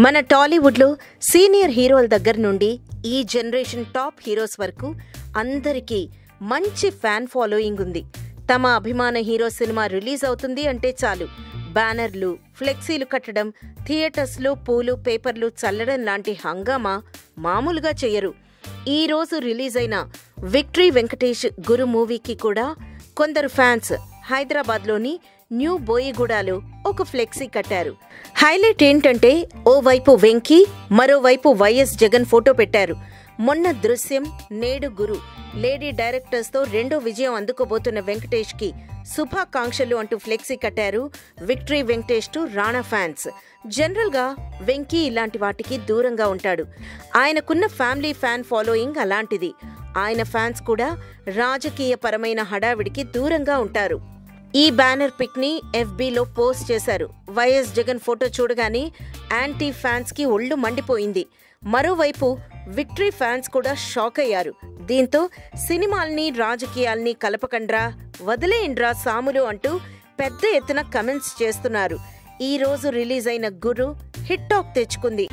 మన టాలీవుడ్లో సీనియర్ హీరోల దగ్గర నుండి ఈ జనరేషన్ టాప్ హీరోస్ వరకు అందరికీ మంచి ఫ్యాన్ ఫాలోయింగ్ ఉంది. తమ అభిమాన హీరో సినిమా రిలీజ్ అవుతుంది అంటే చాలు బ్యానర్లు, ఫ్లెక్సీలు కట్టడం, థియేటర్స్లో పూలు, పేపర్లు చల్లడం లాంటి హంగామా మామూలుగా చేయరు. ఈ రోజు రిలీజ్ అయిన విక్టరీ వెంకటేష్ గురు మూవీకి కూడా కొందరు ఫ్యాన్స్ హైదరాబాద్లోని న్యూ బోయిగూడలో ఒక ఫ్లెక్సీ కట్టారు. హైలైట్ ఏంటంటే ఓవైపు వెంకీ, మరోవైపు వైఎస్ జగన్ ఫోటో పెట్టారు. మొన్న దృశ్యం, నేడు గురు లేడీ డైరెక్టర్స్తో రెండో విజయం అందుకోబోతున్న వెంకటేష్ కి శుభాకాంక్షలు అంటూ ఫ్లెక్సీ కట్టారు victory Venkatesh to Rana fans. General గా వెంకీ ఇలాంటి వాటికి దూరంగా ఉంటాడు. ఆయనకున్న ఫ్యామిలీ ఫ్యాన్ ఫాలోయింగ్ అలాంటిది. ఆయన ఫ్యాన్స్ కూడా రాజకీయ పరమైన హడావిడికి దూరంగా ఉంటారు. ఈ బ్యానర్ పిక్ ని FBలో పోస్ట్ చేశారు. వైఎస్ జగన్ ఫోటో చూడగానే యాంటీ ఫ్యాన్స్ కి ఒళ్ళు మండిపోయింది. మరోవైపు విక్టరీ ఫ్యాన్స్ కూడా షాక్ అయ్యారు. దీంతో సినిమాల్ని, రాజకీయాల్ని కలపకండ్రా, వదిలేయండ్రా సాములు అంటూ పెద్ద ఎత్తున కమెంట్స్ చేస్తున్నారు. ఈ రోజు రిలీజ్ అయిన గురు హిట్ టాక్ తెచ్చుకుంది.